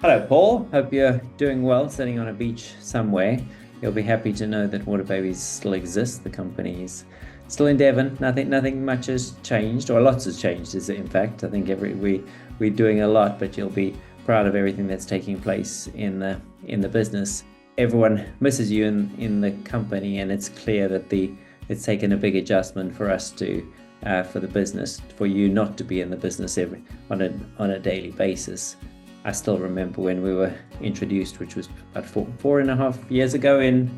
Hello, Paul. Hope you're doing well sitting on a beach somewhere. You'll be happy to know that Water Babies still exists. The company is still in Devon. Nothing much has changed, or lots has changed. Is in fact, I think we're doing a lot, but you'll be proud of everything that's taking place in the business. Everyone misses you in the company, and it's clear that it's taken a big adjustment for us to for the business, for you not to be in the business on a daily basis. I still remember when we were introduced, which was about four and a half years ago in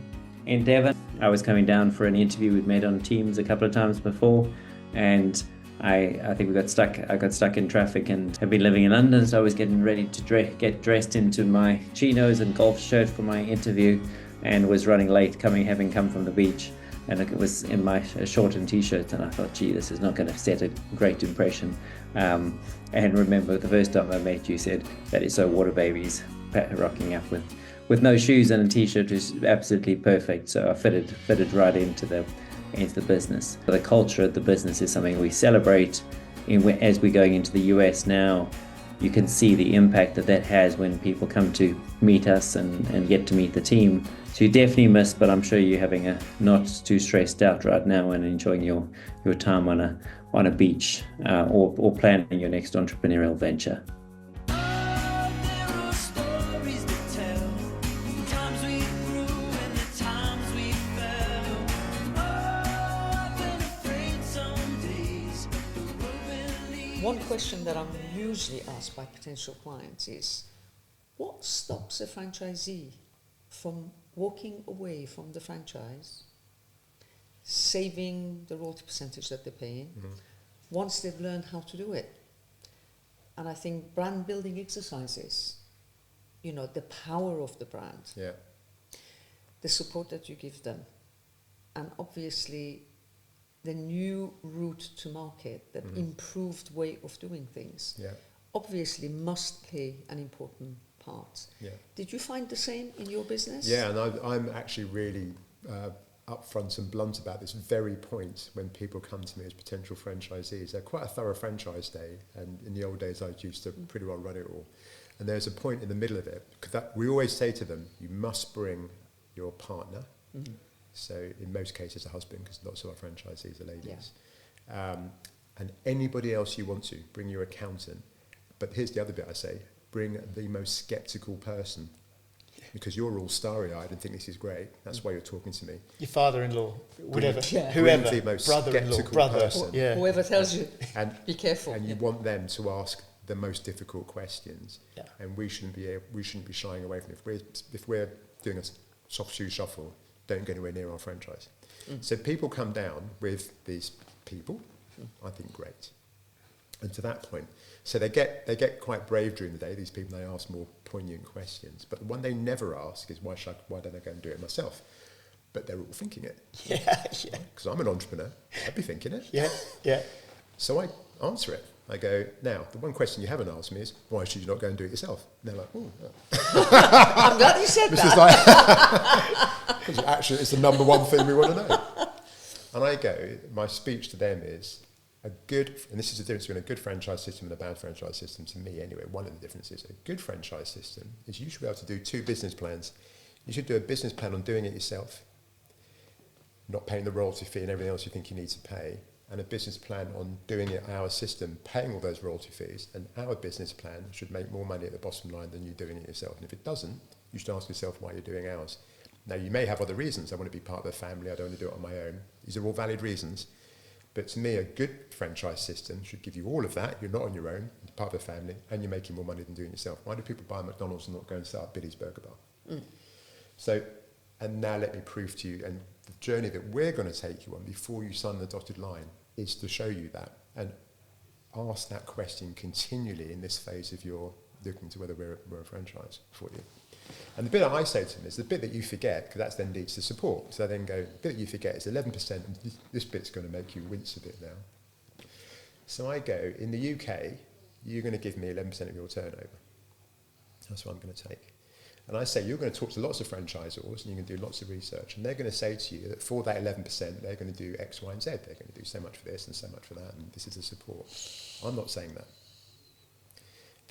Devon. I was coming down for an interview. We'd met on Teams a couple of times before, and I think I got stuck in traffic and have been living in London, so I was getting ready to get dressed into my chinos and golf shirt for my interview, and was running late, having come from the beach. And it was in my short and t-shirt, and I thought, gee, this is not going to set a great impression. And remember, the first time I met you said, that is so Water Babies, rocking up with no shoes and a t-shirt is absolutely perfect. So I fitted right into the business. The culture of the business is something we celebrate. As we're going into the US now, you can see the impact that has when people come to meet us and get to meet the team. So you definitely miss, but I'm sure you're having a not too stressed out right now and enjoying your time on a beach or planning your next entrepreneurial venture. One question that I'm usually asked by potential clients is, what stops a franchisee from walking away from the franchise, saving the royalty percentage that they're paying, once they've learned how to do it? And I think brand building exercises, the power of the brand, the support that you give them, and obviously the new route to market, that improved way of doing things, obviously must play an important part. Did you find the same in your business? Yeah, and I'm actually really upfront and blunt about this very point when people come to me as potential franchisees. They're quite a thorough franchise day, and in the old days I used to pretty well run it all. And there's a point in the middle of it, because we always say to them, you must bring your partner. So in most cases a husband, because lots of our franchisees are ladies. And anybody else you want to, bring your accountant. But here's the other bit I say, bring the most sceptical person, because you're all starry-eyed and think this is great. That's why you're talking to me. Your father-in-law, whatever, whoever, the most brother-in-law, sceptical person. Whoever tells you, and, be careful. And you want them to ask the most difficult questions. Yeah. And we shouldn't be shying away from it. If we're doing a soft shoe shuffle, don't go anywhere near our franchise. So people come down with these people, I think great. And to that point, so they get quite brave during the day, these people, they ask more poignant questions. But the one they never ask is, why don't I go and do it myself? But they're all thinking it. Because I'm an entrepreneur, I'd be thinking it. So I answer it. I go, now, the one question you haven't asked me is, why should you not go and do it yourself? And they're like, I'm glad you said that. Because actually it's the number one thing we want to know. And I go, my speech to them is, and this is the difference between a good franchise system and a bad franchise system to me anyway. One of the differences, a good franchise system is you should be able to do two business plans. You should do a business plan on doing it yourself, not paying the royalty fee and everything else you think you need to pay, and a business plan on doing it our system, paying all those royalty fees, and our business plan should make more money at the bottom line than you doing it yourself. And if it doesn't, you should ask yourself why you're doing ours. Now, you may have other reasons. I want to be part of the family. I don't want to do it on my own. These are all valid reasons. But to me, a good franchise system should give you all of that. You're not on your own. It's part of the family, and you're making more money than doing it yourself. Why do people buy a McDonald's and not go and start up Billy's Burger Bar? So, and now let me prove to you, and the journey that we're going to take you on before you sign the dotted line is to show you that, and ask that question continually in this phase of your looking to whether we're a franchise for you. And the bit that I say to them is the bit that you forget, because that then leads to support. So I then go, the bit that you forget is 11%, and this bit's going to make you wince a bit now. So I go, in the UK, you're going to give me 11% of your turnover. That's what I'm going to take. And I say, you're going to talk to lots of franchisors, and you're going to do lots of research, and they're going to say to you that for that 11%, they're going to do X, Y, and Z. They're going to do so much for this and so much for that, and this is the support. I'm not saying that.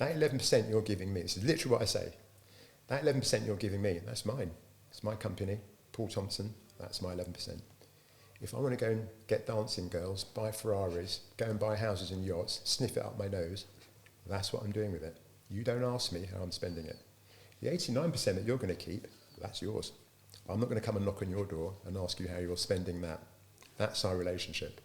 That 11% you're giving me, this is literally what I say, that 11% you're giving me, that's mine. It's my company, Paul Thompson, that's my 11%. If I want to go and get dancing girls, buy Ferraris, go and buy houses and yachts, sniff it up my nose, that's what I'm doing with it. You don't ask me how I'm spending it. The 89% that you're going to keep, that's yours. I'm not going to come and knock on your door and ask you how you're spending that. That's our relationship.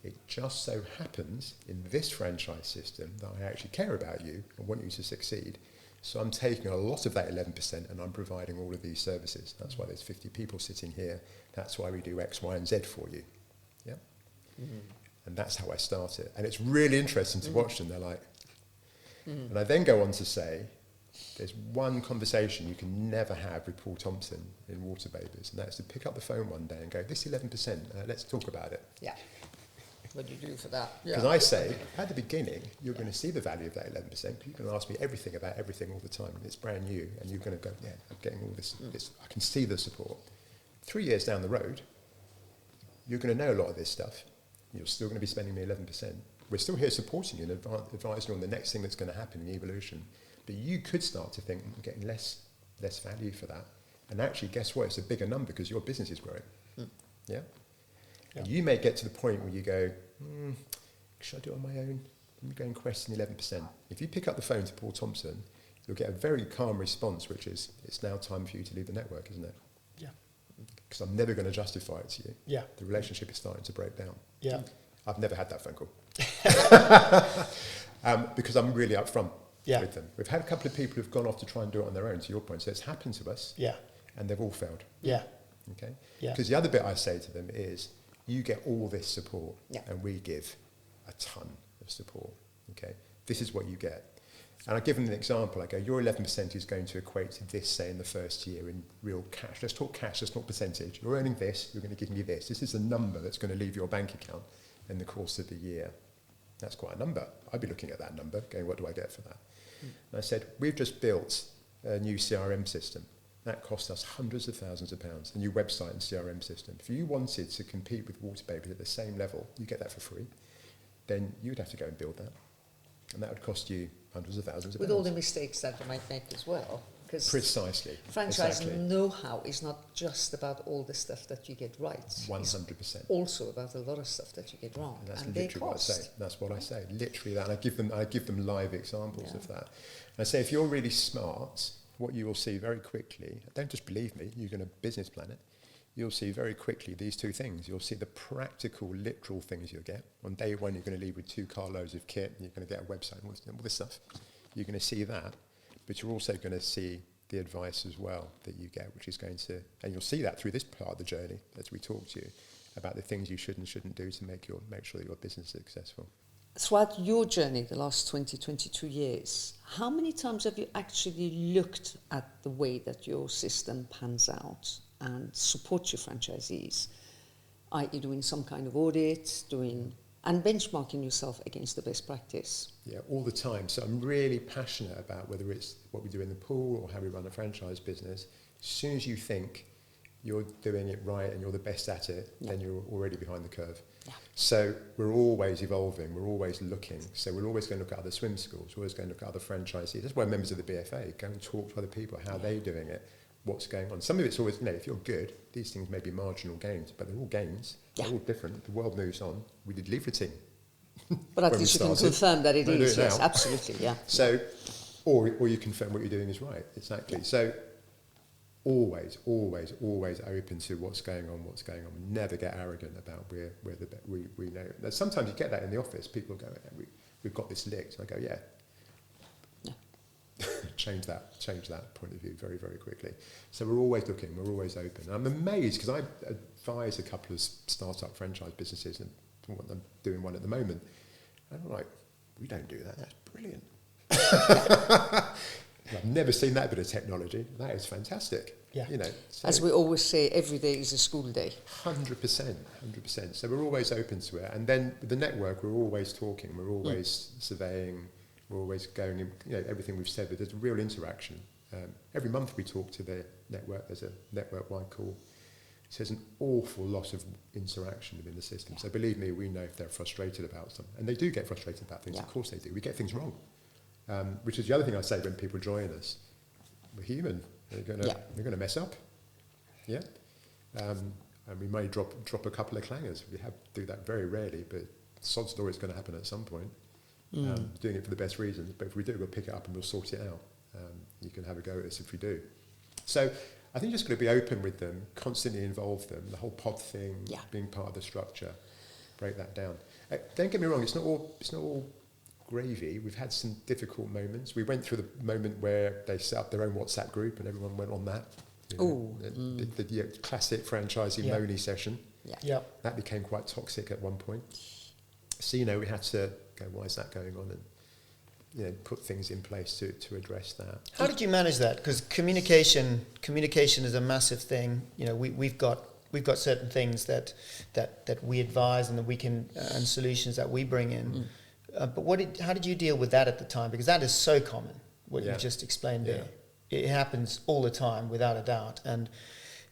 It just so happens in this franchise system that I actually care about you and want you to succeed. So I'm taking a lot of that 11% and I'm providing all of these services. That's why there's 50 people sitting here. That's why we do X, Y, and Z for you. Yeah? Mm-hmm. And that's how I start it. And it's really interesting to watch them. They're like... And I then go on to say, there's one conversation you can never have with Paul Thompson in Water Babies, and that's to pick up the phone one day and go, this 11%, let's talk about it. Yeah. What do you do for that? Because I say, at the beginning, you're going to see the value of that 11%. You're going to ask me everything about everything all the time, and it's brand new, and you're going to go, yeah, I'm getting all this, I can see the support. 3 years down the road, you're going to know a lot of this stuff. You're still going to be spending me 11%. We're still here supporting you and advising you on the next thing that's going to happen in evolution. But you could start to think, I'm getting less value for that. And actually, guess what? It's a bigger number because your business is growing. Yeah? And you may get to the point where you go, should I do it on my own? I'm going to question 11%. If you pick up the phone to Paul Thompson, you'll get a very calm response, which is, it's now time for you to leave the network, isn't it? Yeah. Because I'm never going to justify it to you. Yeah. The relationship is starting to break down. Yeah. I've never had that phone call. Because I'm really upfront with them. We've had a couple of people who've gone off to try and do it on their own, to your point. So it's happened to us. Yeah. And they've all failed. Yeah. Okay? Yeah. Because the other bit I say to them is, you get all this support, and we give a ton of support. Okay? This is what you get. And I give them an example. I go, your 11% is going to equate to this, say, in the first year in real cash. Let's talk cash, let's talk percentage. You're earning this, you're going to give me this. This is the number that's going to leave your bank account in the course of the year. That's quite a number. I'd be looking at that number, going, what do I get for that? And I said, we've just built a new CRM system. That cost us hundreds of thousands of pounds, a new website and CRM system. If you wanted to compete with Water Babies at the same level, you get that for free, then you'd have to go and build that. And that would cost you hundreds of thousands of pounds. With all the mistakes that you might make as well. Precisely. Franchise know-how is not just about all the stuff that you get right. 100%. It's also about a lot of stuff that you get wrong. And that's and literally what I say. That's what I say. Literally that. And I give them live examples of that. And I say, if you're really smart, what you will see very quickly, don't just believe me, you're going to business plan it, you'll see very quickly these two things. You'll see the practical, literal things you'll get. On day one, you're going to leave with 2 carloads of kit, and you're going to get a website and all this stuff. You're going to see that. But you're also going to see the advice as well that you get, which is going to, and you'll see that through this part of the journey as we talk to you about the things you should and shouldn't do to make sure that your business is successful. Throughout your journey, the last 22 years, how many times have you actually looked at the way that your system pans out and supports your franchisees, i.e. doing some kind of audit, and benchmarking yourself against the best practice? Yeah, all the time. So I'm really passionate about whether it's what we do in the pool or how we run a franchise business. As soon as you think you're doing it right and you're the best at it, then you're already behind the curve. Yeah. So we're always evolving, we're always looking. So we're always going to look at other swim schools, we're always going to look at other franchisees. That's why members of the BFA go and talk to other people, how they're doing it, what's going on. Some of it's always, if you're good, these things may be marginal gains, but they're all gains. They're all different. The world moves on. We did leafleting. But at least you can confirm that it is, yes, absolutely, yeah. So, or you confirm what you're doing is right, exactly. Yeah. So, always open to what's going on. We never get arrogant about we know. Now, sometimes you get that in the office. People go, we've got this licked. And I go, yeah. change that point of view very, very quickly. So we're always looking, we're always open. And I'm amazed because I advise a couple of startup franchise businesses and I'm doing one at the moment. And I'm like, we don't do that. That's brilliant. I've never seen that bit of technology. That is fantastic. Yeah. So as we always say, every day is a school day. 100%. So we're always open to it. And then with the network, we're always talking, we're always surveying, we're always going in, everything we've said, but there's real interaction. Every month we talk to the network, there's a network-wide call. So there's an awful lot of interaction within the system. So believe me, we know if they're frustrated about something. And they do get frustrated about things, of course they do. We get things wrong. which is the other thing I say when people join us. We're human. We're going to mess up. Yeah. And we may drop a couple of clangers. We do that very rarely, but sod's law is going to happen at some point. Doing it for the best reasons, but if we do, we'll pick it up and we'll sort it out. You can have a go at us if we do. So I think just going to be open with them, constantly involve them, the whole pod thing, being part of the structure, break that down. Don't get me wrong, it's not all gravy. We've had some difficult moments. We went through the moment where they set up their own WhatsApp group and everyone went on that. The classic franchisee moany session. Yeah. That became quite toxic at one point. So, we had to go, why is that going on? And, put things in place to address that. How did you manage that? Because communication is a massive thing. We've got certain things that we advise and that we can and solutions that we bring in. But how did you deal with that at the time? Because that is so common, what you just explained there. It happens all the time, without a doubt. And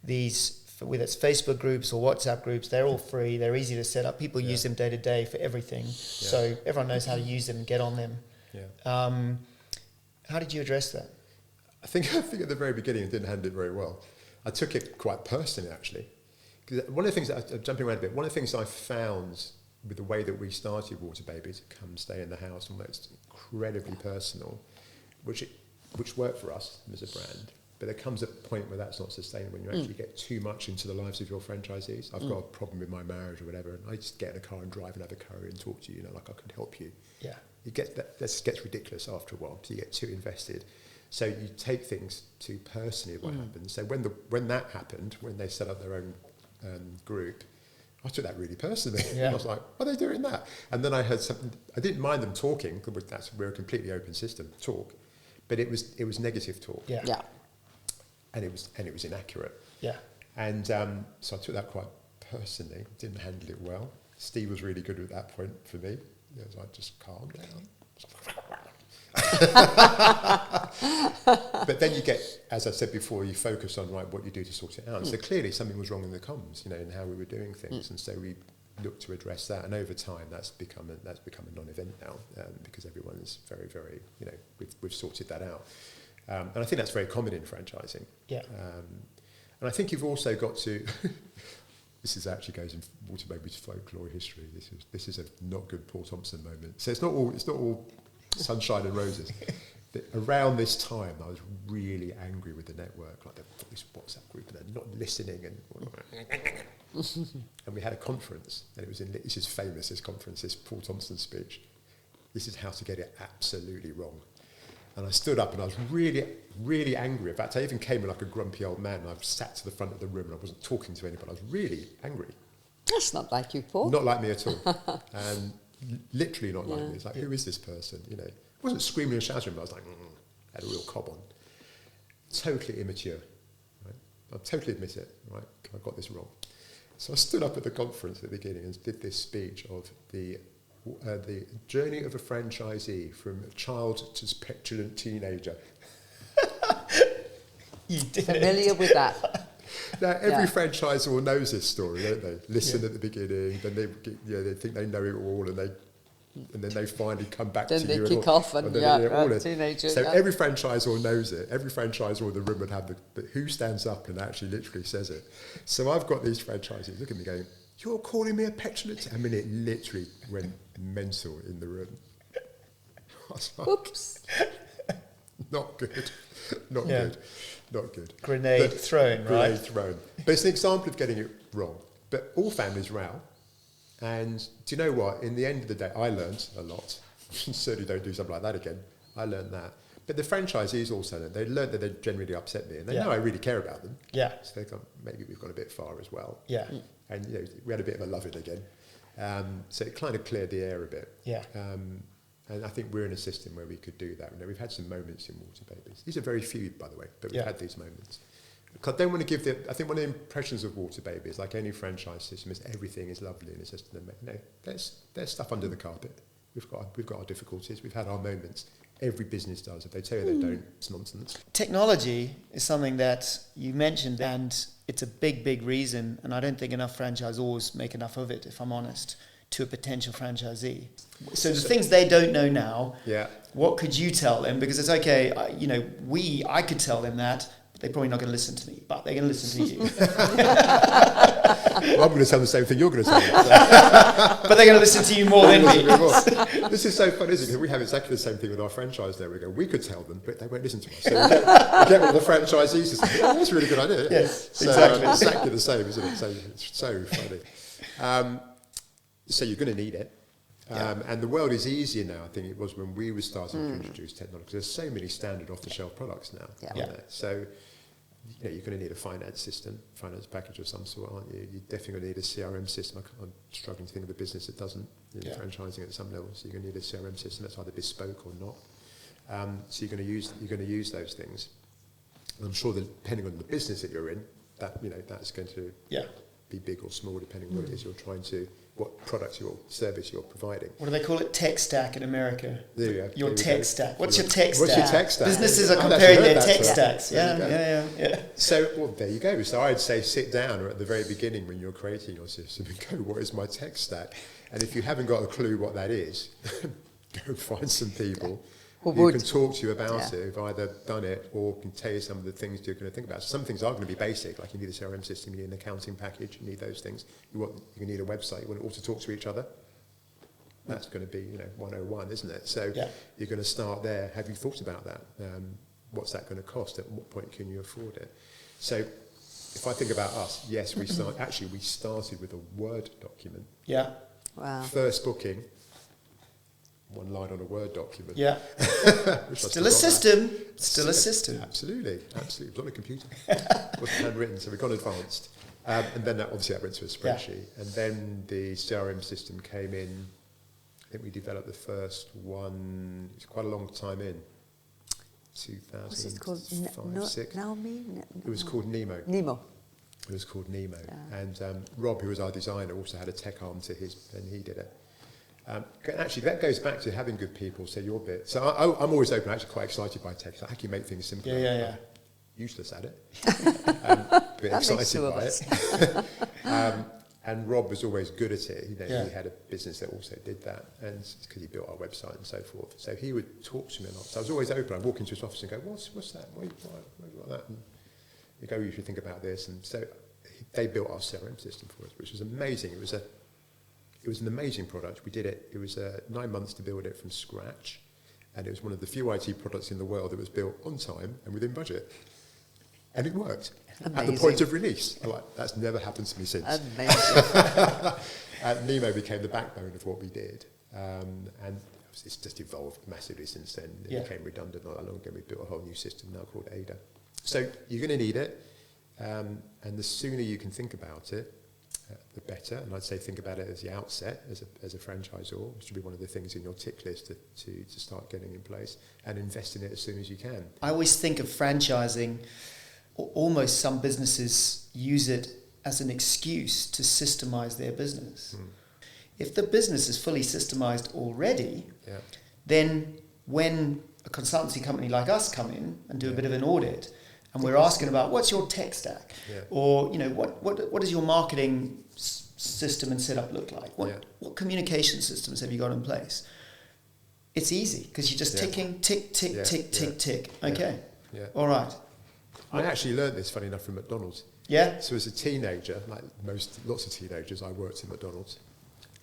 whether it's Facebook groups or WhatsApp groups, they're all free. They're easy to set up. People use them day to day for everything. So everyone knows how to use them and get on them. How did you address that? I think at the very beginning I didn't handle it very well. I took it quite personally, actually. Because one of the things, jumping around a bit, one of the things I found with the way that we started Water Babies, come stay in the house, almost incredibly personal, which worked for us as a brand. But there comes a point where that's not sustainable when you actually get too much into the lives of your franchisees. I've got a problem with my marriage or whatever, and I just get in a car and drive and have a curry and talk to you, like I could help you. Yeah. That gets ridiculous after a while, so you get too invested. So you take things too personally what happens. So when that happened, when they set up their own group, I took that really personally. I was like, why are they doing that? And then I heard something. I didn't mind them talking, because we're a completely open system, but it was negative talk. Yeah. And it was inaccurate. Yeah. And so I took that quite personally. Didn't handle it well. Steve was really good at that point for me. He was like, just calm down. But then you get, as I said before, you focus on what you do to sort it out. And so clearly something was wrong in the comms, in how we were doing things. And so we looked to address that. And over time, that's become a non-event now, because everyone is very, very, we've sorted that out. And I think that's very common in franchising. Yeah. And I think you've also got to. This actually goes in Water Babies folklore history. This is a not good Paul Thompson moment. So it's not all sunshine and roses. Around this time, I was really angry with the network. Like they've got this WhatsApp group and they're not listening, and we had a conference, and this is famous. This conference, this Paul Thompson speech. This is how to get it absolutely wrong. And I stood up and I was really, really angry. In fact, I even came in like a grumpy old man, and I sat to the front of the room and I wasn't talking to anybody. I was really angry. That's not like you, Paul. Not like me at all. And literally not like me. It's like, who is this person? I wasn't screaming and shouting, but I was like, had a real cob on. Totally immature. Right? I'll totally admit it. Right? I got this wrong. So I stood up at the conference at the beginning and did this speech of the journey of a franchisee from a child to petulant teenager. You did Familiar with that. Now, every franchisor knows this story, don't they? Listen at the beginning, then they think they know it all, and then they finally come back to you. Then they kick off and teenager. So every franchisor knows it. Every franchisor in the room would have but who stands up and actually literally says it? So I've got these franchisees look at me going, "You're calling me a petulant?" I mean, it literally went mental in the room. I was like, Oops. Not good. Not good. Grenade thrown. But it's an example of getting it wrong. But all families row. And do you know what? In the end of the day, I learned a lot. Certainly don't do something like that again. I learned that. But the franchisees also learned. They learned that they generally upset me. And they know I really care about them. Yeah. So they thought, maybe we've gone a bit far as well. Yeah. And we had a bit of a love-in again. So it kind of cleared the air a bit. Yeah. And I think we're in a system where we could do that. We've had some moments in Water Babies. These are very few, by the way, but we've had these moments. I don't want to give I think one of the impressions of Water Babies, like any franchise system, is everything is lovely and it's just there's stuff under the carpet. We've got our difficulties. We've had our moments. Every business does. If they tell you they don't, it's nonsense. Technology is something that you mentioned, and it's a big, big reason, and I don't think enough franchisors make enough of it, if I'm honest, to a potential franchisee? So the things they don't know now, what could you tell them? Because it's okay, I could tell them that, but they're probably not going to listen to me, but they're going to listen to you. Well, I'm going to tell them the same thing you're going to tell them. But they're going to listen to you more than me. This is so fun, isn't it? We have exactly the same thing with our franchise there. We could tell them, but they won't listen to us. So we get what the franchisees to say, that's a really good idea. Yes, so, exactly. Exactly the same, isn't it? So it's so funny. So you're going to need it. And the world is easier now, I think it was when we were starting to introduce technology. There's so many standard off-the-shelf products now. So you're going to need a finance package of some sort, aren't you? You're definitely going to need a CRM system. I'm struggling to think of a business that doesn't, franchising at some level. So you're going to need a CRM system that's either bespoke or not. So you're going to use those things. And I'm sure that depending on the business that you're in, that's going to be big or small depending on what it is you're trying to, what products or service you're providing. What do they call it? Tech stack in America. There you go. Your tech stack. What's your tech stack? What's your tech stack? Businesses are comparing their tech stacks. Yeah. Yeah. So, well, there you go. So I'd say sit down at the very beginning when you're creating your system and go, what is my tech stack? And if you haven't got a clue what that is, go find some people who can talk to you about it, who've either done it or can tell you some of the things you're going to think about. So some things are going to be basic, like you need a CRM system, you need an accounting package, you need those things. You need a website, you want it all to talk to each other. That's going to be 101, isn't it? So you're going to start there. Have you thought about that? What's that going to cost? At what point can you afford it? So if I think about us, yes, we started with a Word document. Yeah. Wow. First booking, one line on a Word document. Yeah. Still a system. Still a system. Absolutely. It was on a computer. It wasn't handwritten, so we got advanced. And then that went to a spreadsheet. And then the CRM system came in. I think we developed the first one, it's quite a long time in, 2005, Was it called 6. Naomi? It was called Nemo. It was called Nemo. Yeah. And Rob, who was our designer, also had a tech arm to his, and he did it. Actually, that goes back to having good people say your bit. So I'm always open, actually quite excited by tech. So how can you make things simpler? Yeah. Useless at it. But excited by it. And Rob was always good at it. He had a business that also did that, and because he built our website and so forth. So he would talk to me a lot. So I was always open. I'd walk into his office and go, "What's that? Why you got that?" And you go, "You should think about this." And so they built our CRM system for us, which was amazing. It was an amazing product. We did it. It was 9 months to build it from scratch, and it was one of the few IT products in the world that was built on time and within budget. And it worked. Amazing. At the point of release. That's never happened to me since. Amazing. And Nemo became the backbone of what we did. And it's just evolved massively since then. It became redundant not that long ago. We built a whole new system now called Ada. So you're going to need it. And the sooner you can think about it, the better. And I'd say think about it as the outset, as a franchisor, which should be one of the things in your tick list to start getting in place, and invest in it as soon as you can. I always think of franchising, almost some businesses use it as an excuse to systemize their business. If the business is fully systemized already, then when a consultancy company like us come in and do a bit of an audit, and we're asking about what's your tech stack, or what does your marketing system and setup look like? What communication systems have you got in place? It's easy because you're just ticking, tick. Okay, all right. I actually learned this, funny enough, from McDonald's. Yeah. So as a teenager, like lots of teenagers, I worked in McDonald's.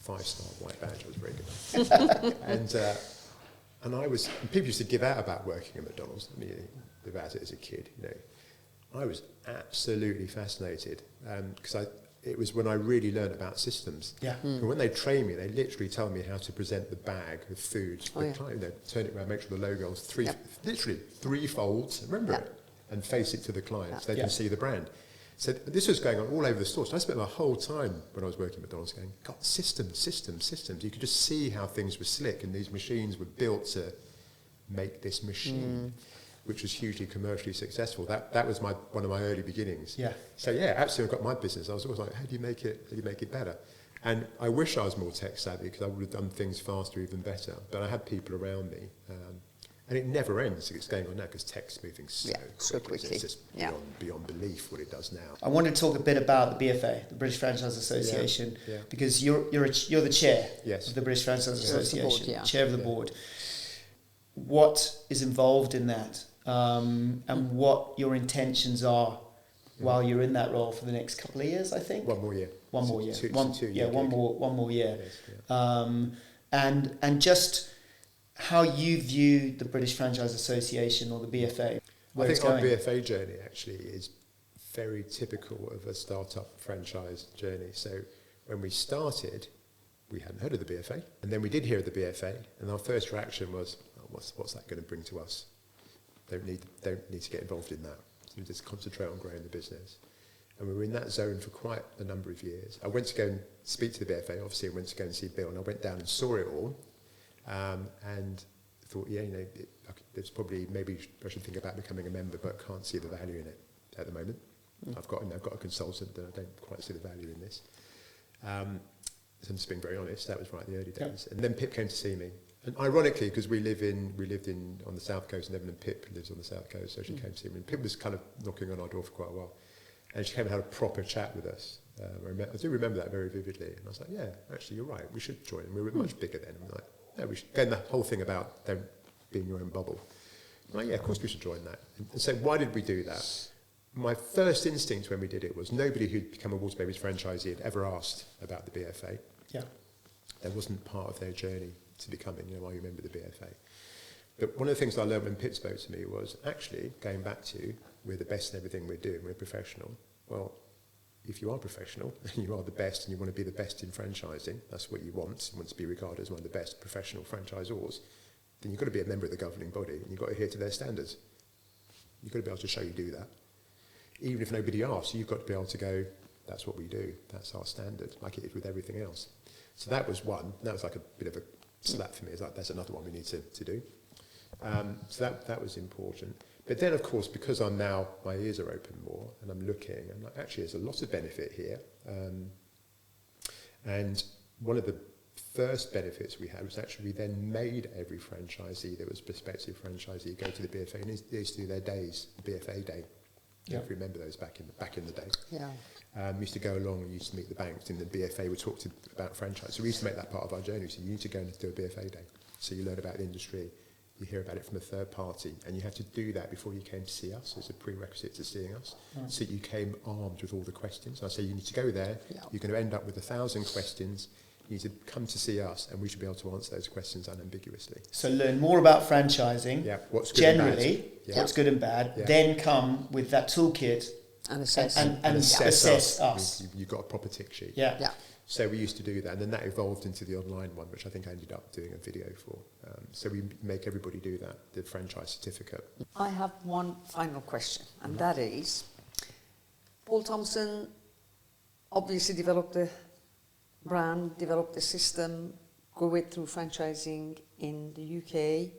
5-star white badge. I was very good. And people used to give out about working at McDonald's. I mean, about it as a kid, I was absolutely fascinated because it was when I really learned about systems. Yeah. And when they train me, they literally tell me how to present the bag of food to the client. Turn it around, make sure the logo is literally 3 folds. Remember it. And face it to the client so they can see the brand. So this was going on all over the store. So I spent my whole time when I was working at McDonald's going, God, systems. You could just see how things were slick, and these machines were built to make this machine, which was hugely commercially successful. That was one of my early beginnings. Yeah. So absolutely, I got my business. I was always like, how do you make it better? And I wish I was more tech savvy because I would have done things faster, even better. But I had people around me. And it never ends. It's going on now because tech's moving so quickly. It's just beyond belief what it does now. I want to talk a bit about the BFA, the British Franchise Association, because you're the chair of the British Franchise Association, board, chair of the board. What is involved in that, and what your intentions are while you're in that role for the next couple of years? I think one more year. One more year. One more year. Yes, and just how you view the British Franchise Association or the BFA. I think our BFA journey actually is very typical of a startup franchise journey. So when we started, we hadn't heard of the BFA, and then we did hear of the BFA, and our first reaction was, what's that going to bring to us? Don't need to get involved in that. So we just concentrate on growing the business. And we were in that zone for quite a number of years. I went to go and speak to the BFA, obviously I went to go and see Bill, and I went down and saw it all, and thought, there's probably, maybe I should think about becoming a member, but can't see the value in it at the moment. I've got a consultant that I don't quite see the value in this. So I'm just being very honest, that was right in the early days. And then Pip came to see me. And ironically, because we lived on the south coast in Devon, and Pip lives on the south coast, so she came to see me. And Pip was kind of knocking on our door for quite a while. And she came and had a proper chat with us. I do remember that very vividly. And I was like, yeah, actually, you're right, we should join. And we were much bigger then. And we're like, yeah, we should. Again, that whole thing about don't be in your own bubble. I'm like, yeah, of course we should join that. And so why did we do that? My first instinct when we did it was nobody who'd become a Waterbabies franchisee had ever asked about the BFA. Yeah. That wasn't part of their journey to becoming, are you a member of the BFA? But one of the things I learned when Pip spoke to me was actually going back to, we're the best in everything we're doing, we're professional. Well, if you are professional and you are the best and you want to be the best in franchising, that's what you want to be regarded as one of the best professional franchisors, then you've got to be a member of the governing body and you've got to adhere to their standards. You've got to be able to show you do that. Even if nobody asks, you've got to be able to go, that's what we do, that's our standard, like it is with everything else. So that was one. That was like a bit of a slap for me. It's like, that's another one we need to do. So that was important. But then, of course, because my ears are open more and I'm looking, I'm like, actually, there's a lot of benefit here. And one of the first benefits we had was actually we then made every franchisee that was a prospective franchisee go to the BFA, and they used to do their days, the BFA day. Yeah. If you remember those back in the day. Yeah. We used to go along and used to meet the banks, and the BFA would talk about franchise. So we used to make that part of our journey. So you need to go and do a BFA day. So you learn about the industry, you hear about it from a third party, and you have to do that before you came to see us as a prerequisite to seeing us. Right. So you came armed with all the questions. I say you need to go there. Yeah. You're going to end up with 1,000 questions. You need to come to see us, and we should be able to answer those questions unambiguously. So learn more about franchising. Yeah, what's good generally, and bad. Yeah. What's good and bad. Yeah. Then come with that toolkit and assess us. You've got a proper tick sheet. Yeah. Yeah. So we used to do that, and then that evolved into the online one, which I think I ended up doing a video for. So we make everybody do that, the franchise certificate. I have one final question, and that is, Paul Thompson obviously developed the brand, developed the system, grew it through franchising in the UK,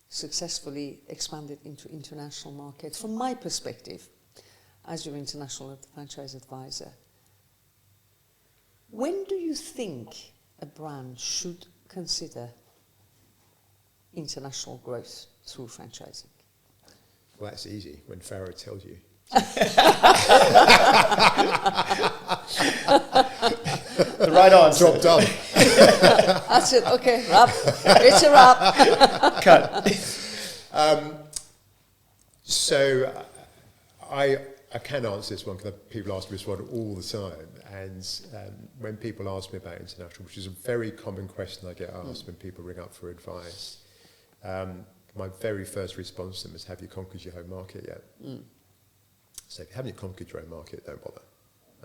successfully expanded into international markets. From my perspective, as your international franchise advisor, when do you think a brand should consider international growth through franchising? Well, that's easy, when Pharaoh tells you. The right answer. Job done. That's it, okay, wrap. It's a wrap. Cut. So I can answer this one because people ask me this one all the time. And when people ask me about international, which is a very common question I get asked when people ring up for advice, my very first response to them is, have you conquered your home market yet? So if you haven't conquered your own market, don't bother.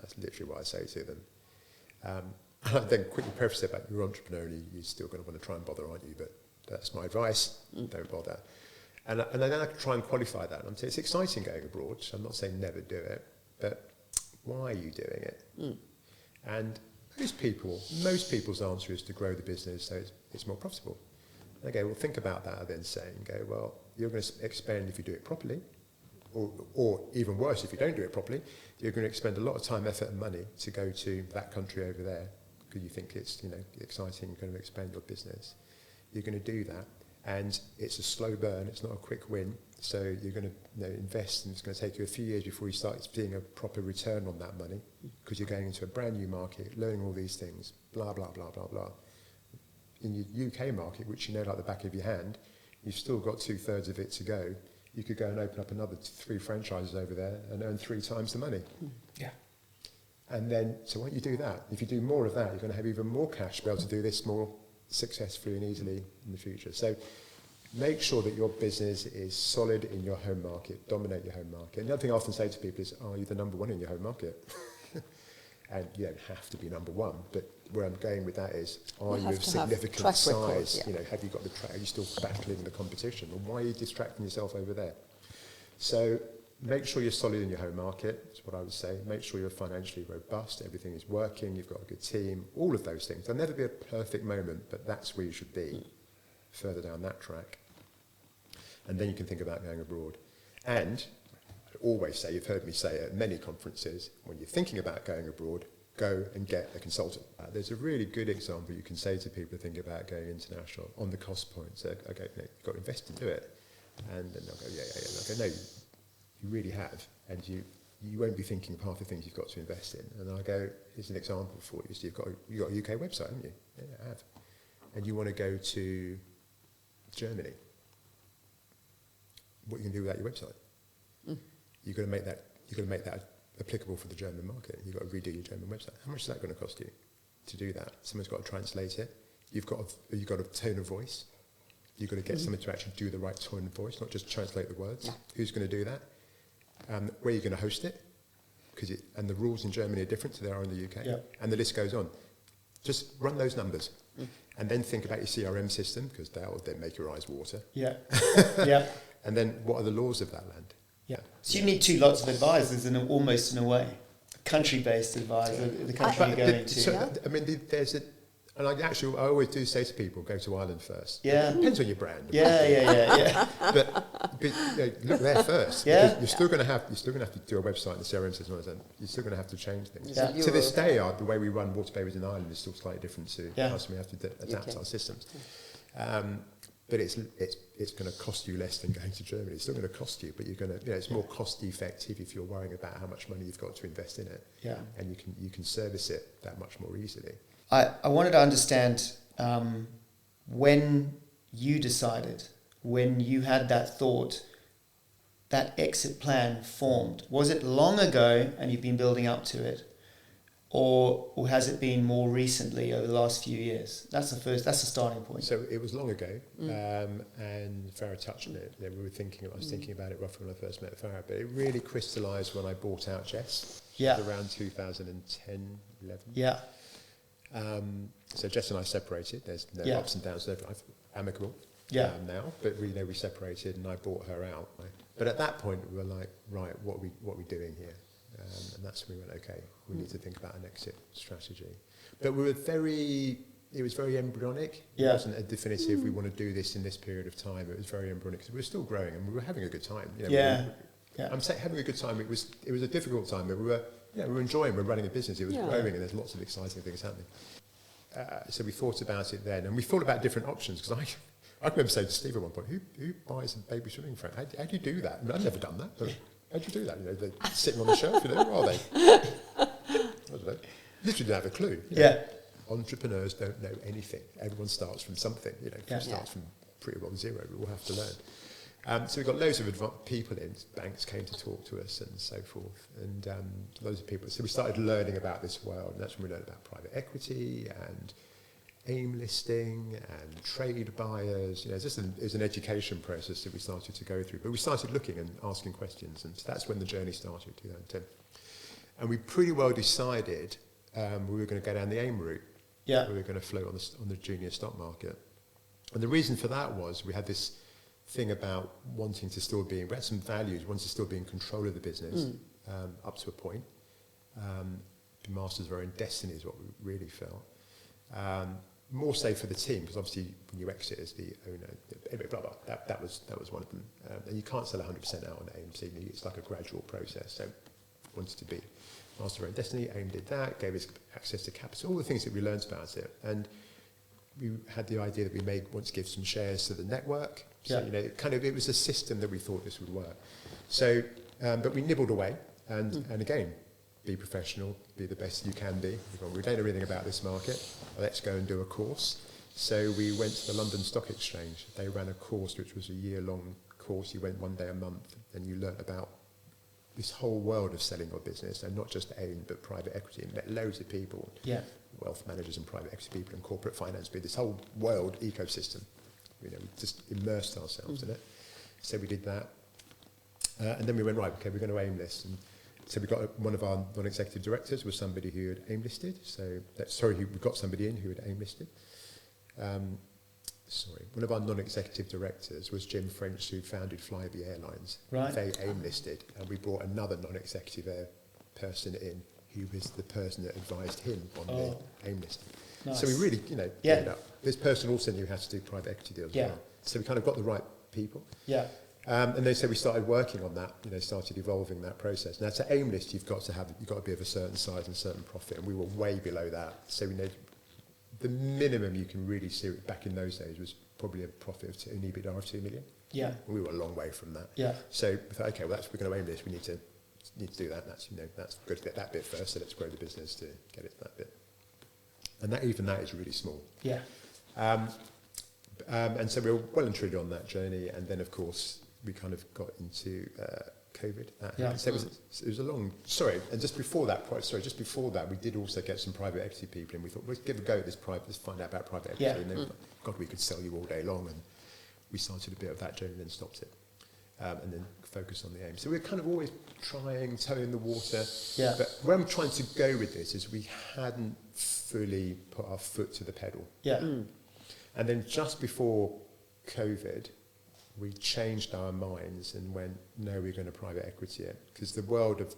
That's literally what I say to them. And I then quickly preface it about you're an entrepreneur and you're still going to want to try and bother, aren't you? But that's my advice, don't bother. And then I try and qualify that. And I'm saying it's exciting going abroad, so I'm not saying never do it, but why are you doing it? And most people's answer is to grow the business so it's more profitable. Okay, well, think about that, I then say, and go, well, you're going to expand if you do it properly, or even worse, if you don't do it properly, you're going to expend a lot of time, effort, and money to go to that country over there because you think it's exciting, you're going to expand your business. You're going to do that, And it's a slow burn, it's not a quick win. So you're going to invest, and it's going to take you a few years before you start seeing a proper return on that money, because you're going into a brand new market, learning all these things, blah, blah, blah, blah, blah. In your UK market, which you know like the back of your hand, you've still got 2/3 of it to go. You could go and open up another 3 franchises over there and earn 3 times the money. Yeah. And then, so when you do that, if you do more of that, you're going to have even more cash to be able to do this more successfully and easily in the future. So make sure that your business is solid in your home market, dominate your home market. Another thing I often say to people is, are you the number one in your home market? And you don't have to be number one, but where I'm going with that is, are you of significant size? You know, have you got the track? Are you still battling the competition? Or why are you distracting yourself over there? So make sure you're solid in your home market, is what I would say. Make sure you're financially robust, everything is working, you've got a good team, all of those things. There'll never be a perfect moment, but that's where you should be, further down that track. And then you can think about going abroad. And I always say, you've heard me say at many conferences, when you're thinking about going abroad, go and get a consultant. There's a really good example you can say to people who think about going international on the cost point. So, okay, you've got to invest to do it. And then they'll go, yeah. And I'll go, no, you really have. And you won't be thinking of half the things you've got to invest in. And I'll go, here's an example for you. So you've got a UK website, haven't you? Yeah, I have. And you want to go to Germany. What are you going to do with that your website? You've got to make that applicable for the German market. You've got to redo your German website. How much is that going to cost you to do that? Someone's got to translate it. You've got a tone of voice. You've got to get someone to actually do the right tone of voice, not just translate the words. Yeah. Who's going to do that? Where are you going to host it? And the rules in Germany are different to they are in the UK. Yeah. And the list goes on. Just run those numbers. And then think about your CRM system, because they'll then make your eyes water. Yeah. Yeah. And then what are the laws of that land? Yeah. So you need 2 lots of advisors, almost in a way, a country-based advisor, the country you're going to. So, I mean, and I always do say to people, go to Ireland first. Yeah. It depends on your brand. Yeah. But look there first. Yeah. You're still going to have to do a website and a CRM system, and you're still going to have to change things. Yeah. To this day, the way we run Water Babies in Ireland is still slightly different to us, and we have to adapt our systems. But it's going to cost you less than going to Germany. It's still going to cost you, but you're going to, it's more cost effective if you're worrying about how much money you've got to invest in it. Yeah. And you can service it that much more easily. I wanted to understand when you decided, when you had that thought, that exit plan formed. Was it long ago and you've been building up to it? Or has it been more recently over the last few years? That's the starting point. So it was long ago, and Farah touched on it. I was thinking about it roughly when I first met Farah, but it really crystallised when I bought out Jess. Yeah. It was around 2010, 11. Yeah. So Jess and I separated. There's no ups and downs. Amicable. Yeah. Now, but we separated, and I bought her out. But at that point, we were like, right, what are we doing here? And that's when we went, okay, we need to think about an exit strategy. But it was very embryonic. It wasn't a definitive, we want to do this in this period of time. It was very embryonic because we were still growing and we were having a good time. I'm saying having a good time. It was a difficult time, but we were enjoying, we were running a business. It was growing and there's lots of exciting things happening. So we thought about it then, and we thought about different options, because I remember saying to Steve at one point, who buys a baby swimming frame? How do you do that? I mean, I've never done that. But how'd you do that? They're sitting on the shelf, who are they? I don't know. Literally didn't have a clue. Entrepreneurs don't know anything. Everyone starts from something, starts from pretty well zero. We all have to learn. So we got loads of people in. Banks came to talk to us and so forth, and loads of people. So we started learning about this world, and that's when we learned about private equity and AIM listing and trade buyers. It's an education process that we started to go through. But we started looking and asking questions, and so that's when the journey started, 2010. And we pretty well decided we were going to go down the AIM route. Yeah. We were going to float on the junior stock market. And the reason for that was we had this thing about wanting to still be, we had some values, wanting to still be in control of the business up to a point. Be masters of our own destiny is what we really felt. More so for the team, because obviously when you exit as the owner, anyway, blah, blah, that was one of them. And you can't sell 100% out on AIM. It's like a gradual process. So wanted to be master of our own destiny. AIM did that, gave us access to capital, all the things that we learned about it. And we had the idea that we may want to give some shares to the network. So, it was a system that we thought this would work. So, but we nibbled away, and again, be professional, be the best you can be. We don't know anything about this market. Let's go and do a course. So we went to the London Stock Exchange. They ran a course which was a year-long course. You went one day a month, and you learnt about this whole world of selling your business, and not just AIM, but private equity. And met loads of people, wealth managers and private equity people and corporate finance people, this whole world ecosystem. We just immersed ourselves in it. So we did that. And then we went, right, okay, we're going to AIM list. And so we got one of our non-executive directors was somebody who had AIM listed. We got somebody in who had AIM listed. One of our non-executive directors was Jim French, who founded Flybe Airlines. Right. They AIM listed, and we brought another non-executive person in, who was the person that advised him on the AIM listing. Nice. So we really, ended up. This person also knew how to do private equity deals as well. So we kind of got the right people. Yeah. And then so we started working on that, started evolving that process. Now to AIM list, you've got to be of a certain size and certain profit, and we were way below that. So we know the minimum you can really see back in those days was probably a profit of an EBITDA of 2 million. Yeah. We were a long way from that. Yeah. So we thought, okay, we're going to AIM list. We need to do that. That's that's good to get that bit first. So let's grow the business to get it to that bit. And that is really small. Yeah. And so we were well and truly on that journey. And then, of course, we kind of got into COVID. So it was a long... and just before that, we did also get some private equity people, and we thought, let's give a go at this let's find out about private equity. Yeah. And then, God, we could sell you all day long. And we started a bit of that journey and then stopped it. And then focused on the AIM. So we're kind of always trying, toe in the water. Yeah. But where I'm trying to go with this is we hadn't fully put our foot to the pedal. Yeah. And then just before COVID, we changed our minds and went, no, we're going to private equity it. Because the world of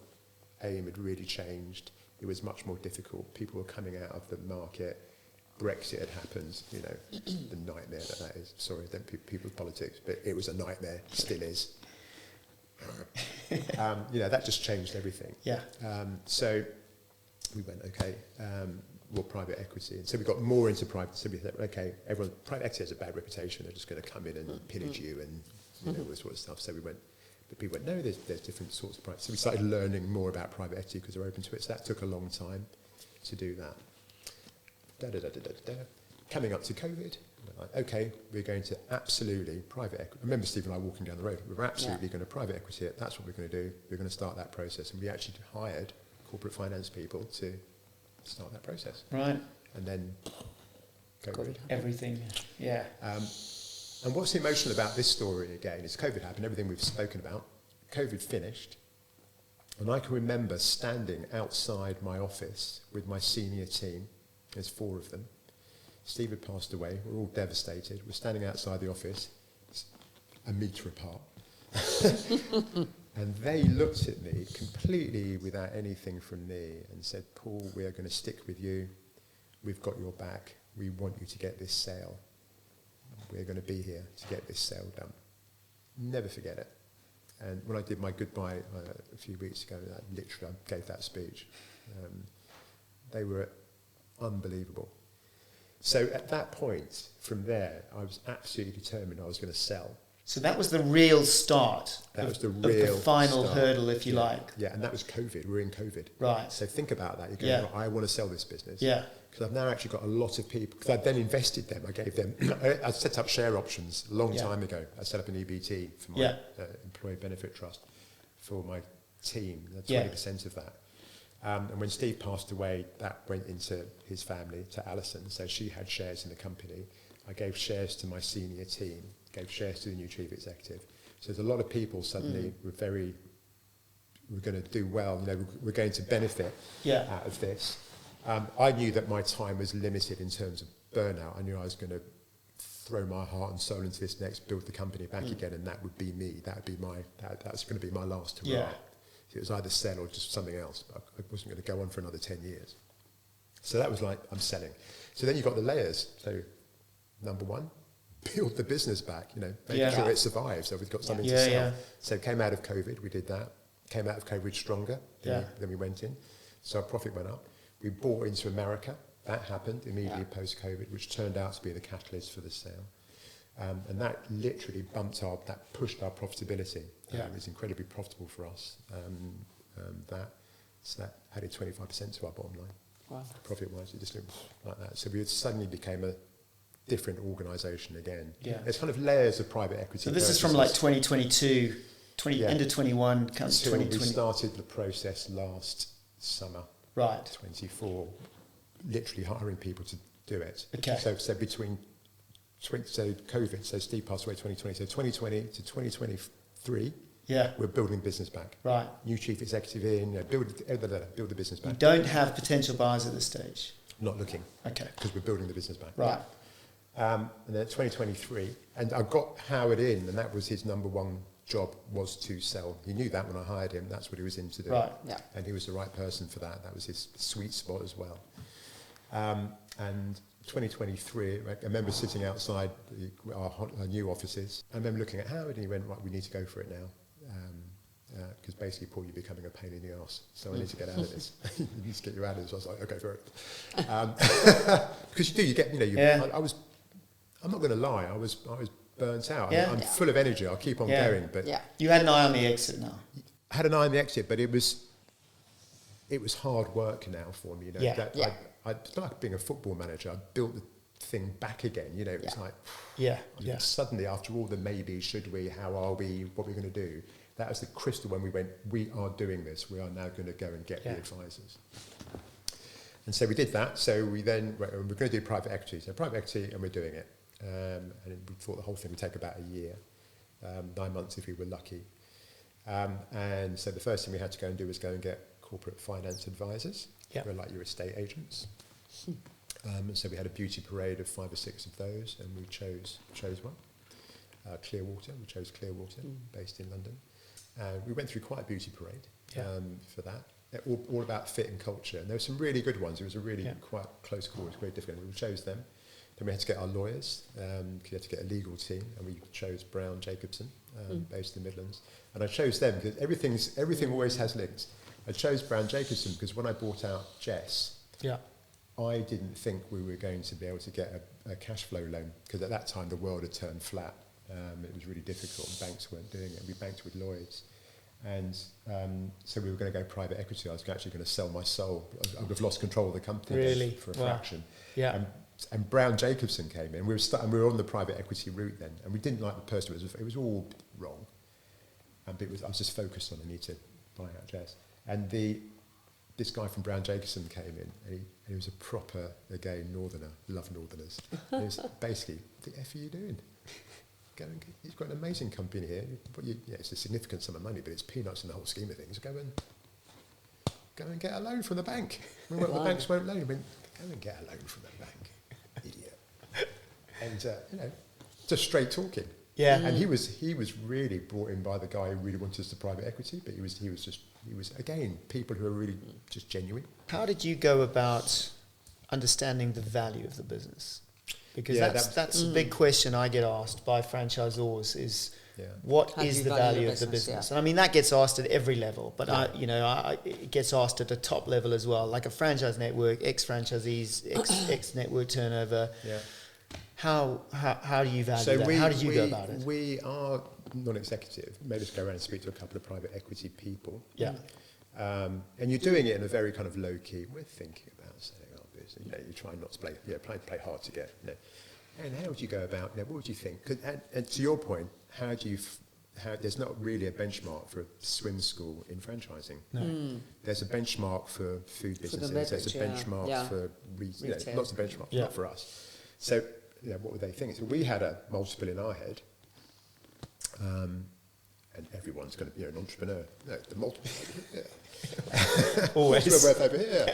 AIM had really changed. It was much more difficult. People were coming out of the market. Brexit had happened, the nightmare that is. Sorry, don't people's politics, but it was a nightmare, still is. That just changed everything. Yeah. So we went, okay, more private equity. And so we got more into private. So we thought, okay, private equity has a bad reputation. They're just going to come in and pillage you and all this sort of stuff. So we went, but people went, no, there's different sorts of private. So we started learning more about private equity because they're open to it. So that took a long time to do that. Coming up to COVID, we're like, okay, we're going to absolutely private equity. I remember Steve and I walking down the road. We were absolutely going to private equity it. That's what we're going to do. We're going to start that process. And we actually hired corporate finance people to start that process. Right. And then COVID. Everything. Yeah. And what's emotional about this story again is COVID happened, everything we've spoken about. COVID finished. And I can remember standing outside my office with my senior team. There's 4 of them. Steve had passed away. We're all devastated. We're standing outside the office, a metre apart. And they looked at me completely without anything from me and said, Paul, we are going to stick with you. We've got your back. We want you to get this sale. We're going to be here to get this sale done. Never forget it. And when I did my goodbye a few weeks ago, I gave that speech. They were unbelievable. So at that point, from there, I was absolutely determined I was going to sell. So that was the real start. That was the final start. hurdle, if you like. Yeah, and that was COVID. We're in COVID. Right. So think about that. You're going, I want to sell this business. Yeah. Because I've now actually got a lot of people. Because I then invested them. I gave them. I set up share options a long time ago. I set up an EBT for my employee benefit trust for my team. 20% of that. And when Steve passed away, that went into his family, to Alison. So she had shares in the company. I gave shares to my senior team, gave shares to the new chief executive. So there's a lot of people suddenly we're going to do well. We're going to benefit out of this. I knew that my time was limited in terms of burnout. I knew I was going to throw my heart and soul into this next, build the company back again, and that would be me. That would be that's going to be my last hurrah. Yeah. It was either sell or just something else. But I wasn't going to go on for another 10 years. So that was like, I'm selling. So then you've got the layers. So number 1, build the business back, make sure it survives. So we've got something to sell. Yeah. So came out of COVID, we did that. Came out of COVID stronger than we went in. So our profit went up. We bought into America. That happened immediately post-COVID, which turned out to be the catalyst for the sale. And that literally pushed our profitability. It was incredibly profitable for us. So that added 25% to our bottom line. Wow. Profit-wise, it just looked like that. So we suddenly became a different organisation again. Yeah. There's kind of layers of private equity. So this is from like 2022, end of 21, comes 2020. We started the process last summer. Right. 24, literally hiring people to do it. Okay. So between COVID, so Steve passed away 2020, so 2020 to 2023, we're building business back. Right. New chief executive in, build the business back. You don't have potential buyers at this stage? Not looking. Okay. Because we're building the business back. Right. And then 2023, and I got Howard in, and that was his number one job, was to sell. He knew that when I hired him, that's what he was in to do. Right. Yeah. And he was the right person for that. That was his sweet spot as well. And 2023, I remember sitting outside our new offices. I remember looking at Howard, and he went, right, we need to go for it now. Because basically, Paul, you're becoming a pain in the arse. So I need to get out of this. You need to get you out of this. I was like, okay, for it. Because you get, I'm not going to lie, I was burnt out. Yeah. I'm full of energy. I'll keep on going. But you had an eye on the exit now. I had an eye on the exit, but it was hard work now for me. It's like being a football manager. I built the thing back again. It was like, suddenly after all the maybe, should we, how are we, what we're going to do, that was the crystal when we went, we are doing this. We are now going to go and get the advisors. And so we did that. So we're going to do private equity. So private equity, and we're doing it. And we thought the whole thing would take about a year, 9 months if we were lucky. And so the first thing we had to go and do was go and get corporate finance advisors. We're like your estate agents. And so we had a beauty parade of 5 or 6 of those, and we chose one. Clearwater. We chose Clearwater, based in London. We went through quite a beauty parade for that. They're all about fit and culture. And there were some really good ones. It was a really quite close call. It was very difficult. We chose them. Then we had to get our lawyers. We had to get a legal team. And we chose Brown Jacobson, based in the Midlands. And I chose them because everything always has links. I chose Brown Jacobson because when I bought out Jess, I didn't think we were going to be able to get a cash flow loan because at that time the world had turned flat. It was really difficult and banks weren't doing it. We banked with Lloyds. And so we were going to go private equity. I was actually going to sell my soul. I would have lost control of the company for a fraction. Yeah. And Brown Jacobson came in. We were on the private equity route then. And we didn't like the person. It was all wrong. But I was just focused on I need to buy out Jess. And this guy from Brown Jacobson came in. And he was a proper, again, northerner. Love northerners. And he was basically, what the F are you doing? He's got an amazing company here. It's a significant sum of money, but it's peanuts in the whole scheme of things. Go and get a loan from the bank. The banks won't loan. Go and get a loan from the bank, idiot. And just straight talking. Yeah. And he was really brought in by the guy who really wanted us to private equity, but he was again people who are really just genuine. How did you go about understanding the value of the business? Because that's a big question I get asked by franchisors is what is the value of the business? And I mean, that gets asked at every level, but it gets asked at the top level as well, like a franchise network, ex-franchisees, ex-network turnover. Yeah. How do you value that? How did you go about it? We are non-executive. Made us go around and speak to a couple of private equity people. Yeah. And you're doing it in a very kind of low-key, we're thinking about setting up business. You try not to play hard to get. And how would you go about? What would you think? And to your point, there's not really a benchmark for a swim school in franchising. No. There's a benchmark for food businesses. There's a benchmark for lots of benchmarks, not for us. So what would they think? So we had a multiple in our head. And everyone's going to be an entrepreneur. No, the multiple. Always. Over here.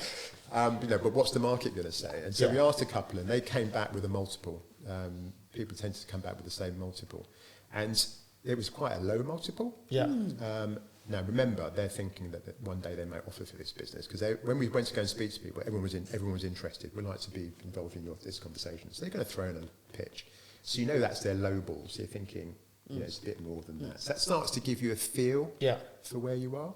But what's the market going to say? And so we asked a couple, and they came back with a multiple. People tend to come back with the same multiple, and it was quite a low multiple. Yeah. Now remember, they're thinking that one day they might offer for this business because when we went to go and speak to people, everyone was interested. We'd like to be involved in this conversation, so they're going to throw in a pitch. So that's their low ball. So you're thinking, it's a bit more than that. So that starts to give you a feel for where you are.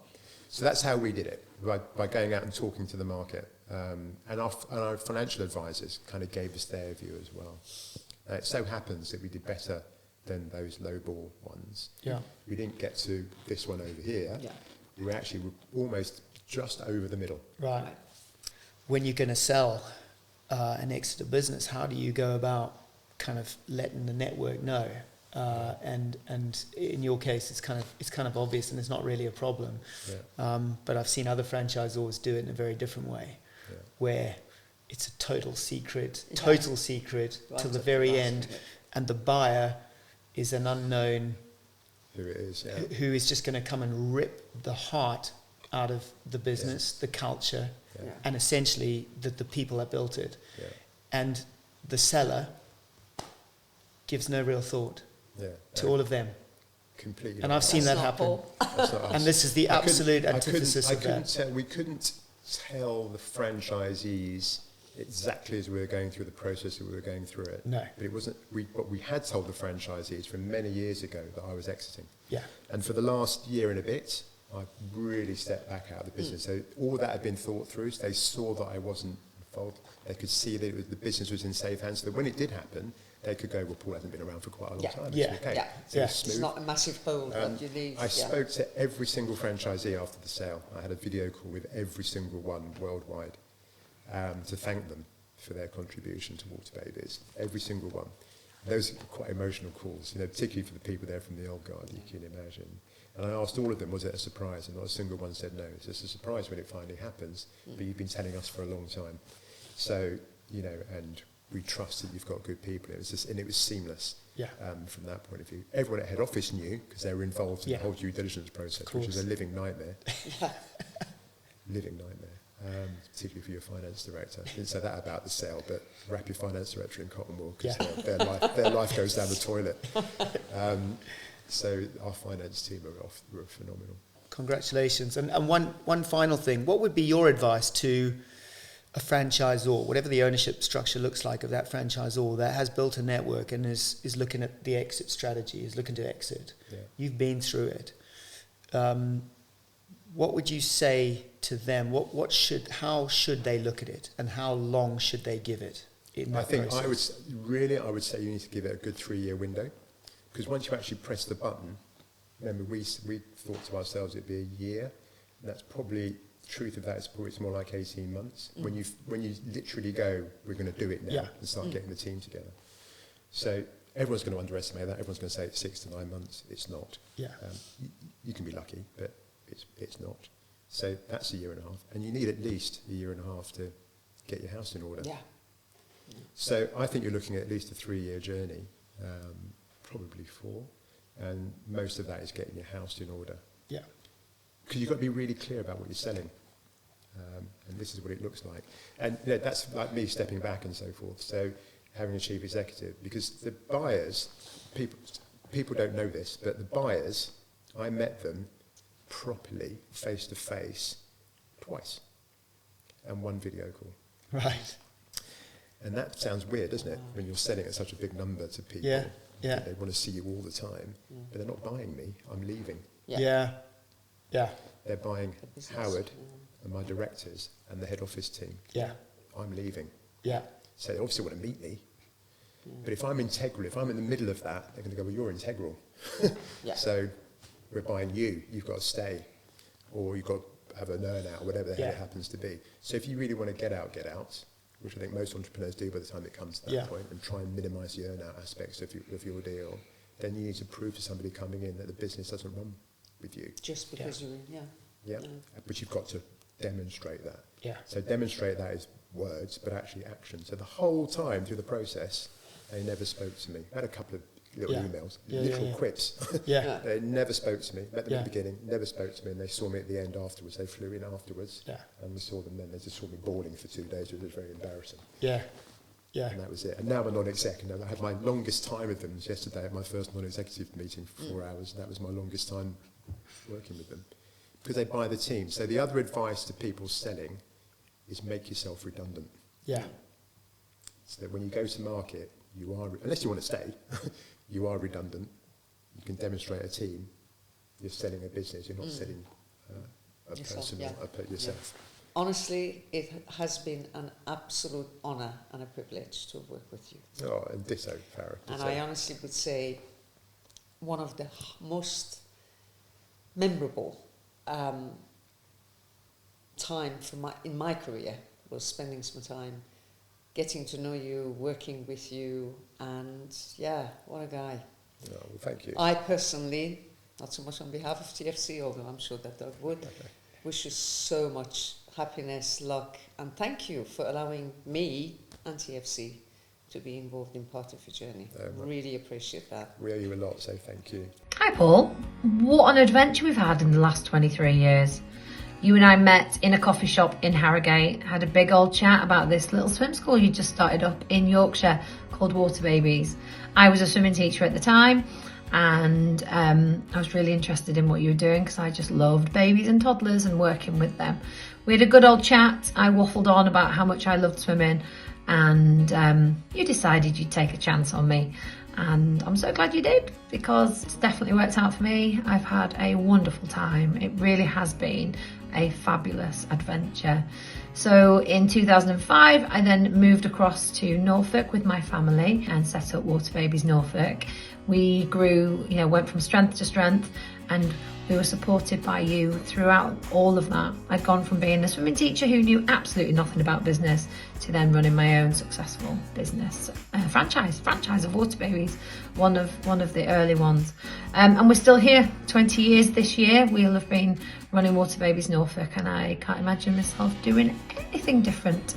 So that's how we did it, by going out and talking to the market. And our financial advisors kind of gave us their view as well. It so happens that we did better than those lowball ones. Yeah. We didn't get to this one over here. Yeah. We were actually almost just over the middle. Right. When you're going to sell and exit a business, how do you go about kind of letting the network know? And in your case, it's kind of obvious, and it's not really a problem. Yeah. But I've seen other franchisors do it in a very different way, where it's a total secret Right till the very end, and the buyer is an unknown Who it is, who is just going to come and rip the heart out of the business, the culture, and essentially the people that built it. Yeah. And the seller gives no real thought to all of them. Completely. And I've seen that happen. And this is the absolute antithesis of that. We couldn't tell the franchisees exactly as we were going through the process that we were going through it. No. But it wasn't. But we had told the franchisees from many years ago that I was exiting. Yeah. And for the last year and a bit, I really stepped back out of the business. So all that had been thought through. So they saw that I wasn't involved. They could see that the business was in safe hands. So that when it did happen, they could go, well, Paul hasn't been around for quite a long time. Yeah. It's okay. Yeah. It was smooth. It's not a massive hole that you leave. I spoke to every single franchisee after the sale. I had a video call with every single one worldwide to thank them for their contribution to Water Babies. Every single one. Those are quite emotional calls, particularly for the people there from the old guard, you can imagine. And I asked all of them, was it a surprise? And not a single one said no. It's just a surprise when it finally happens, but you've been telling us for a long time. So, and we trust that you've got good people. It was seamless from that point of view. Everyone at head office knew because they were involved in the whole due diligence process, which was a living nightmare. Living nightmare. Particularly for your finance director. I didn't say that about the sale, but wrap your finance director in cotton wool because their life goes down the toilet. So our finance team were phenomenal. Congratulations. And one final thing, what would be your advice to a franchisor, whatever the ownership structure looks like of that franchisor that has built a network and is looking at the exit strategy, is looking to exit? Yeah. You've been through it. What would you say to them? How should they look at it, and how long should they give it in that process? I would say you need to give it a good 3-year window, because once you actually press the button, remember we thought to ourselves it'd be a year, and that's probably the truth of that is probably it's more like 18 months. When you literally go, we're going to do it now and start getting the team together. So everyone's going to underestimate that. Everyone's going to say it's 6 to 9 months. It's not. Yeah. You can be lucky, but it's not. So that's a year and a half, and you need at least a year and a half to get your house in order. Yeah. So I think you're looking at least a 3-year journey, probably 4, and most of that is getting your house in order. Yeah. Because you've got to be really clear about what you're selling, and this is what it looks like. And that's like me stepping back and so forth. So having a chief executive, because the buyers, people don't know this, but the buyers, I met them properly, face to face, twice, and 1 video call. Right. And that sounds weird, doesn't it? When you're selling at such a big number to people. Yeah. Yeah. They want to see you all the time, but they're not buying me. I'm leaving. Yeah. Yeah. They're buying business, Howard and my directors and the head office team. Yeah. I'm leaving. Yeah. So they obviously want to meet me. But if I'm integral, if I'm in the middle of that, they're going to go, well, you're integral. Yeah. So we're buying you. You've got to stay. Or you've got to have an earn out, whatever the hell it happens to be. So if you really want to get out, which I think most entrepreneurs do by the time it comes to that point, and try and minimise the earn out aspects of your deal, then you need to prove to somebody coming in that the business doesn't run with you. Just because you're in, Yeah. But you've got to demonstrate that. Yeah. So demonstrate that is words, but actually action. So the whole time through the process, they never spoke to me. I had a couple of little emails, literal quips. Yeah. They never spoke to me. Met them at the beginning, never spoke to me, and they saw me at the end afterwards. They flew in afterwards, and we saw them then. They just saw me bawling for 2 days, which was very embarrassing. Yeah. Yeah. And that was it. And now I'm a non-exec, and I had my longest time with them yesterday at my first non-executive meeting for 4 hours. That was my longest time working with them, because they buy the team. So the other advice to people selling is make yourself redundant. Yeah. So that when you go to market, you are, unless you want to stay, you are redundant. You can demonstrate a team. You're selling a business. You're not selling a person or yourself. honestly, it has been an absolute honour and a privilege to work with you. Oh, and ditto, Farah. And I honestly would say one of the most memorable time in my career was spending some time getting to know you, working with you, and yeah, what a guy. Oh, well, thank you. I personally, not so much on behalf of TFC, although I'm sure that Doug would, wish you so much happiness, luck, and thank you for allowing me and TFC to be involved in part of your journey. Really appreciate that. We owe you a lot, so thank you. Hi Paul, what an adventure we've had in the last 23 years. You and I met in a coffee shop in Harrogate, had a big old chat about this little swim school you just started up in Yorkshire called Water Babies. I was a swimming teacher at the time, and I was really interested in what you were doing because I just loved babies and toddlers and working with them. We had a good old chat. I waffled on about how much I loved swimming, and you decided you'd take a chance on me. And I'm so glad you did, because it's definitely worked out for me. I've had a wonderful time. It really has been a fabulous adventure. So in 2005, I then moved across to Norfolk with my family and set up Water Babies Norfolk. We grew, went from strength to strength, and we were supported by you throughout all of that. I'd gone from being a swimming teacher who knew absolutely nothing about business to then running my own successful business franchise of Water Babies, one of the early ones. And we're still here 20 years this year. We'll have been running Water Babies Norfolk, and I can't imagine myself doing anything different.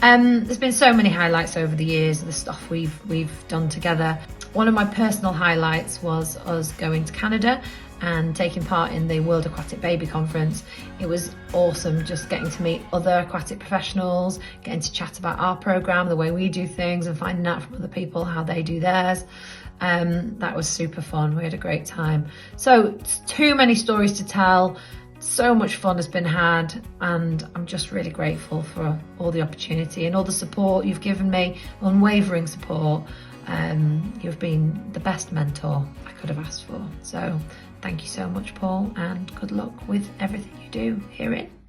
There's been so many highlights over the years, the stuff we've done together. One of my personal highlights was us going to Canada and taking part in the World Aquatic Baby Conference. It was awesome just getting to meet other aquatic professionals, getting to chat about our programme, the way we do things, and finding out from other people how they do theirs. That was super fun. We had a great time. So too many stories to tell. So much fun has been had, and I'm just really grateful for all the opportunity and all the support you've given me, unwavering support. You've been the best mentor I could have asked for. So thank you so much, Paul, and good luck with everything you do herein.